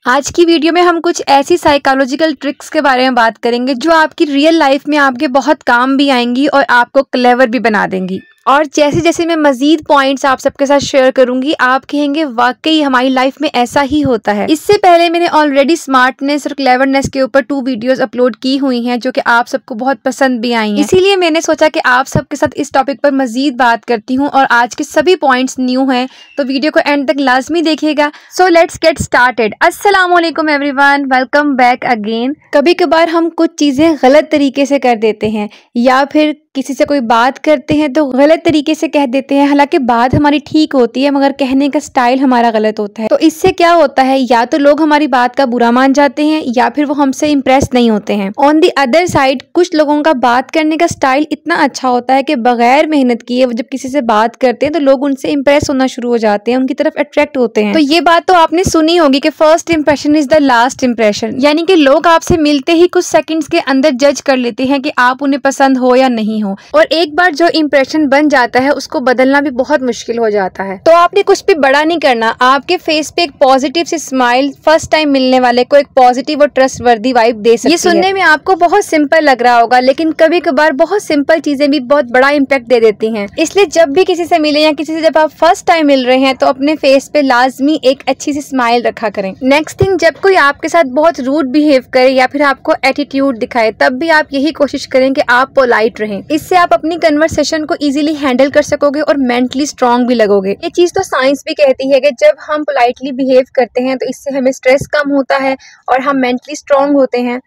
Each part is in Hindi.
आज की वीडियो में हम कुछ ऐसी साइकोलॉजिकल ट्रिक्स के बारे में बात करेंगे जो आपकी रियल लाइफ में आपके बहुत काम भी आएंगी और आपको क्लेवर भी बना देंगी। और जैसे जैसे मैं मजीद पॉइंट्स आप सबके साथ शेयर करूंगी, आप कहेंगे वाकई हमारी लाइफ में ऐसा ही होता है। इससे पहले मैंने ऑलरेडी स्मार्टनेस और क्लेवरनेस के ऊपर 2 वीडियोस अपलोड की हुई हैं जो कि आप सबको बहुत पसंद भी आई हैं। इसीलिए मैंने सोचा कि आप सबके साथ इस टॉपिक पर मजीद बात करती हूँ और आज के सभी पॉइंट्स न्यू हैं, तो वीडियो को एंड तक लाजमी देखिएगा। So let's get started. अस्सलाम वालेकुम एवरीवन, वेलकम बैक अगेन। कभी कभार हम कुछ चीजें गलत तरीके से कर देते हैं या फिर किसी से कोई बात करते हैं तो गलत तरीके से कह देते हैं, हालांकि बात हमारी ठीक होती है मगर कहने का स्टाइल हमारा गलत होता है। तो इससे क्या होता है, या तो लोग हमारी बात का बुरा मान जाते हैं या फिर वो हमसे इम्प्रेस नहीं होते हैं। ऑन दी अदर साइड कुछ लोगों का बात करने का स्टाइल इतना अच्छा होता है कि बगैर मेहनत किए वो जब किसी से बात करते हैं तो लोग उनसे इम्प्रेस होना शुरू हो जाते हैं, उनकी तरफ अट्रैक्ट होते हैं। तो ये बात तो आपने सुनी होगी कि first impression is the last impression, यानी कि लोग आपसे मिलते ही कुछ सेकंड्स के अंदर जज कर लेते हैं कि आप उन्हें पसंद हो या नहीं हो, और एक बार जो इंप्रेशन बन जाता है उसको बदलना भी बहुत मुश्किल हो जाता है। तो आपने कुछ भी बड़ा नहीं करना, आपके फेस पे एक पॉजिटिव सी स्माइल फर्स्ट टाइम मिलने वाले को एक पॉजिटिव और ट्रस्टवर्दी वाइब दे सकती है। ये सुनने में आपको बहुत सिंपल लग रहा होगा, लेकिन कभी कभार बहुत सिंपल चीजें भी बहुत बड़ा इम्पैक्ट दे देती हैं। इसलिए जब भी किसी से मिले या किसी से जब आप फर्स्ट टाइम मिल रहे हैं तो अपने फेस पे लाजमी एक अच्छी सी स्माइल रखा करें। नेक्स्ट थिंग, जब कोई आपके साथ बहुत रूड बिहेव करे या फिर आपको एटीट्यूड दिखाए तब भी आप यही कोशिश करें कि आप पोलाइट रहें। इससे आप अपनी कन्वर्सेशन को इजीली हैंडल कर सकोगे और मेंटली स्ट्रांग भी लगोगे। ये चीज तो साइंस भी कहती है कि जब हम पोलाइटली बिहेव करते हैं तो इससे हमें स्ट्रेस कम होता है और हम मेंटली स्ट्रांग होते हैं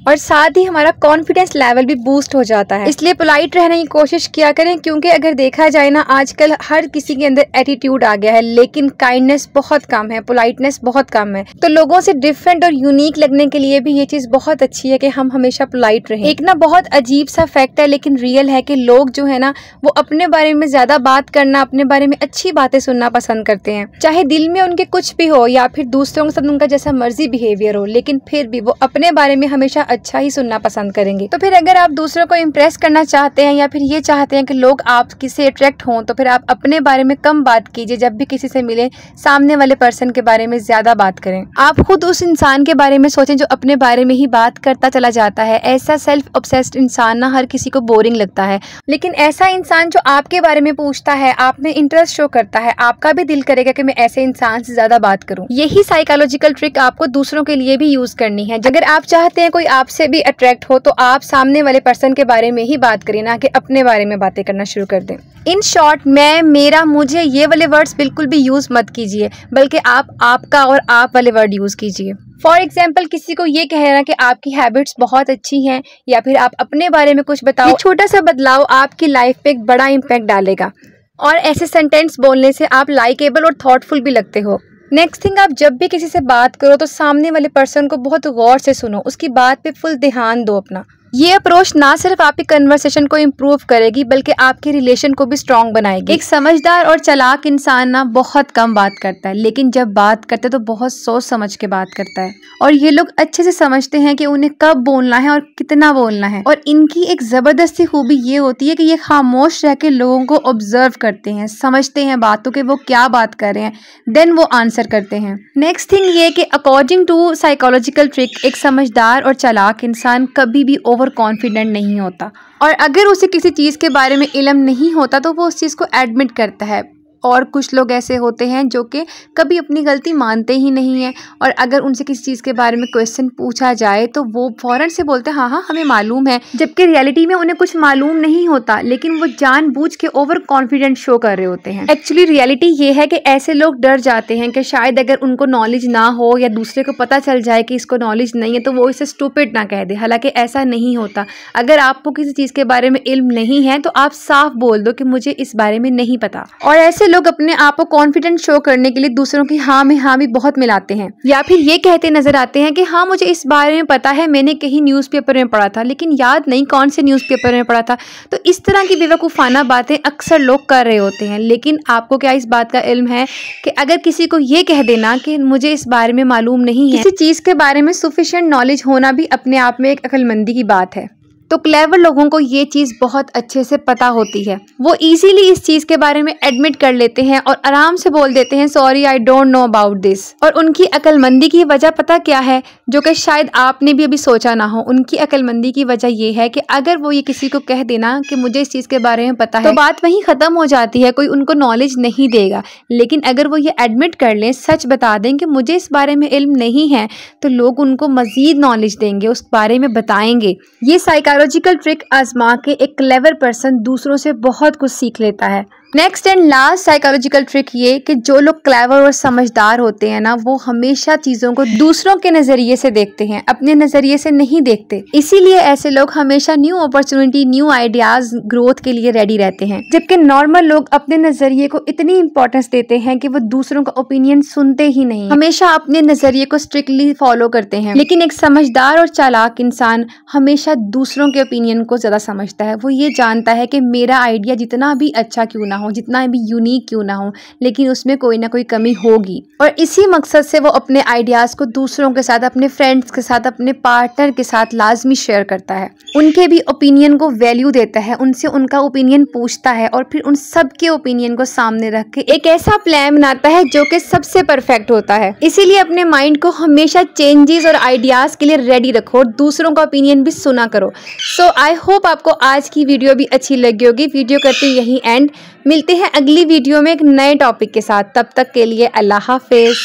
और साथ ही हमारा कॉन्फिडेंस लेवल भी बूस्ट हो जाता है। इसलिए पोलाइट रहने की कोशिश किया करें, क्योंकि अगर देखा जाए ना आजकल हर किसी के अंदर एटीट्यूड आ गया है लेकिन काइंडनेस बहुत कम है, पोलाइटनेस बहुत कम है। तो लोगों से डिफरेंट और यूनिक लगने के लिए भी ये चीज बहुत अच्छी है कि हम हमेशा पोलाइट रहें। एक ना बहुत अजीब सा फैक्ट है लेकिन रियल है कि लोग जो है ना वो अपने बारे में ज्यादा बात करना, अपने बारे में अच्छी बातें सुनना पसंद करते हैं, चाहे दिल में उनके कुछ भी हो या फिर दूसरों के साथ उनका जैसा मर्जी बिहेवियर हो, लेकिन फिर भी वो अपने बारे में हमेशा अच्छा ही सुनना पसंद करेंगे। तो फिर अगर आप दूसरों को इम्प्रेस करना चाहते हैं या फिर ये चाहते हैं कि लोग आपसे से अट्रैक्ट हों तो फिर आप अपने बारे में कम बात कीजिए। जब भी किसी से मिले सामने वाले पर्सन के बारे में ज्यादा बात करें। आप खुद उस इंसान के बारे में सोचें जो अपने बारे में ही बात करता चला जाता है। ऐसा सेल्फ ऑब्सेस्ड इंसान ना हर किसी को बोरिंग लगता है, लेकिन ऐसा इंसान जो आपके बारे में पूछता है, आप में इंटरेस्ट शो करता है, आपका भी दिल करेगा कि मैं ऐसे इंसान से ज्यादा बात करूं। यही साइकोलॉजिकल ट्रिक आपको दूसरों के लिए भी यूज करनी है। अगर आप चाहते हैं कोई आपसे भी अट्रैक्ट हो तो आप सामने वाले पर्सन के बारे में ही बात करें, ना कि अपने बारे में बातें करना शुरू कर दें। इन शॉर्ट, मैं, मेरा, मुझे ये वाले वर्ड्स बिल्कुल भी यूज मत कीजिए, बल्कि आप आपका और आप वाले वर्ड यूज कीजिए। फॉर एग्जाम्पल, किसी को ये कहना कि आपकी हैबिट्स बहुत अच्छी हैं या फिर आप अपने बारे में कुछ बताओ, छोटा सा बदलाव आपकी लाइफ पे एक बड़ा इम्पैक्ट डालेगा। और ऐसे सेंटेंस बोलने से आप लाइकेबल और थॉटफुल भी लगते हो। नेक्स्ट थिंग, आप जब भी किसी से बात करो तो सामने वाले पर्सन को बहुत गौर से सुनो, उसकी बात पे फुल ध्यान दो अपना। ये अप्रोच ना सिर्फ आपकी कन्वर्सेशन को इम्प्रूव करेगी बल्कि आपके रिलेशन को भी स्ट्रॉन्ग बनाएगी। एक समझदार और चालाक इंसान ना बहुत कम बात करता है, लेकिन जब बात करता है तो बहुत सोच समझ के बात करता है। और ये लोग अच्छे से समझते हैं कि उन्हें कब बोलना है और कितना बोलना है। और इनकी एक जबरदस्ती खूबी ये होती है कि ये खामोश रह के लोगों को ऑब्जर्व करते हैं, समझते हैं बातों के वो क्या बात कर रहे हैं, देन वो आंसर करते हैं। नेक्स्ट थिंग ये कि अकॉर्डिंग टू साइकोलॉजिकल ट्रिक, एक समझदार और चालाक इंसान कभी भी ओवर कॉन्फिडेंट नहीं होता, और अगर उसे किसी चीज़ के बारे में इल्म नहीं होता तो वो उस चीज़ को एडमिट करता है। और कुछ लोग ऐसे होते हैं जो कि कभी अपनी गलती मानते ही नहीं हैं, और अगर उनसे किसी चीज़ के बारे में क्वेश्चन पूछा जाए तो वो फौरन से बोलते हैं हाँ हाँ हमें मालूम है, जबकि रियलिटी में उन्हें कुछ मालूम नहीं होता, लेकिन वो जानबूझ के ओवर कॉन्फिडेंट शो कर रहे होते हैं। एक्चुअली रियलिटी ये है कि ऐसे लोग डर जाते हैं कि शायद अगर उनको नॉलेज ना हो या दूसरे को पता चल जाए कि इसको नॉलेज नहीं है तो वो इसे स्टूपिड ना कह दे, हालांकि ऐसा नहीं होता। अगर आपको किसी चीज़ के बारे में इल्म नहीं है तो आप साफ बोल दो कि मुझे इस बारे में नहीं पता। और ऐसे लोग अपने आप को कॉन्फिडेंट शो करने के लिए दूसरों की हाँ में हाँ भी बहुत मिलाते हैं, या फिर ये कहते नजर आते हैं कि हाँ मुझे इस बारे में पता है, मैंने कहीं न्यूज़पेपर में पढ़ा था, लेकिन याद नहीं कौन से न्यूज़पेपर में पढ़ा था। तो इस तरह की बेवकूफ़ाना बातें अक्सर लोग कर रहे होते हैं। लेकिन आपको क्या इस बात का इल्म है कि अगर किसी को ये कह देना कि मुझे इस बारे में मालूम नहीं है, किसी चीज़ के बारे में सफिशिएंट नॉलेज होना भी अपने आप में एक अक्लमंदी की बात है। तो क्लेवर लोगों को ये चीज़ बहुत अच्छे से पता होती है। वो इजीली इस चीज़ के बारे में एडमिट कर लेते हैं और आराम से बोल देते हैं sorry I don't know about this. और उनकी अक्लमंदी की वजह पता क्या है, जो कि शायद आपने भी अभी सोचा ना हो। उनकी अक्लमंदी की वजह ये है कि अगर वो ये किसी को कह देना कि मुझे इस चीज़ के बारे में पता है, तो बात वहीं ख़त्म हो जाती है, कोई उनको नॉलेज नहीं देगा। लेकिन अगर वो ये एडमिट कर लें, सच बता दें कि मुझे इस बारे में इल्म नहीं है, तो लोग उनको मज़ीद नॉलेज देंगे, उस बारे में बताएंगे। ये साइकोलॉजिकल ट्रिक आजमा के एक क्लेवर पर्सन दूसरों से बहुत कुछ सीख लेता है। Next and last psychological trick ये कि जो लोग क्लेवर और समझदार होते हैं ना, वो हमेशा चीज़ों को दूसरों के नज़रिए से देखते हैं, अपने नज़रिए से नहीं देखते। इसीलिए ऐसे लोग हमेशा new opportunity, new ideas, growth के लिए रेडी रहते हैं। जबकि नॉर्मल लोग अपने नज़रिए को इतनी इंपॉर्टेंस देते हैं कि वो दूसरों का ओपिनियन सुनते ही नहीं, हमेशा अपने नज़रिए को स्ट्रिक्टली फॉलो करते हैं। लेकिन एक समझदार और चालाक इंसान हमेशा दूसरों के ओपिनियन को ज़्यादा समझता है। वो ये जानता है कि मेरा आइडिया जितना भी अच्छा क्यों ना हो, जितना भी यूनिक क्यों ना हो, लेकिन उसमें कोई ना कोई कमी होगी। और इसी मकसद से वो अपने आइडियाज़ को दूसरों के साथ, अपने फ्रेंड्स के साथ, अपने पार्टनर के साथ लाजमी शेयर करता है। उनके भी ओपिनियन को वैल्यू देता है, उनसे उनका ओपिनियन पूछता है और फिर उन सब के ओपिनियन को सामने रख के एक ऐसा प्लान बनाता है जो कि सबसे परफेक्ट होता है। इसीलिए अपने माइंड को हमेशा चेंजेस और आइडियाज़ के लिए रेडी रखो और दूसरों का ओपिनियन भी सुना करो। सो आई होप आपको आज की वीडियो भी अच्छी लगी होगी। वीडियो करते यहीं एंड, मिलते हैं अगली वीडियो में एक नए टॉपिक के साथ। तब तक के लिए अल्लाह हाफिज।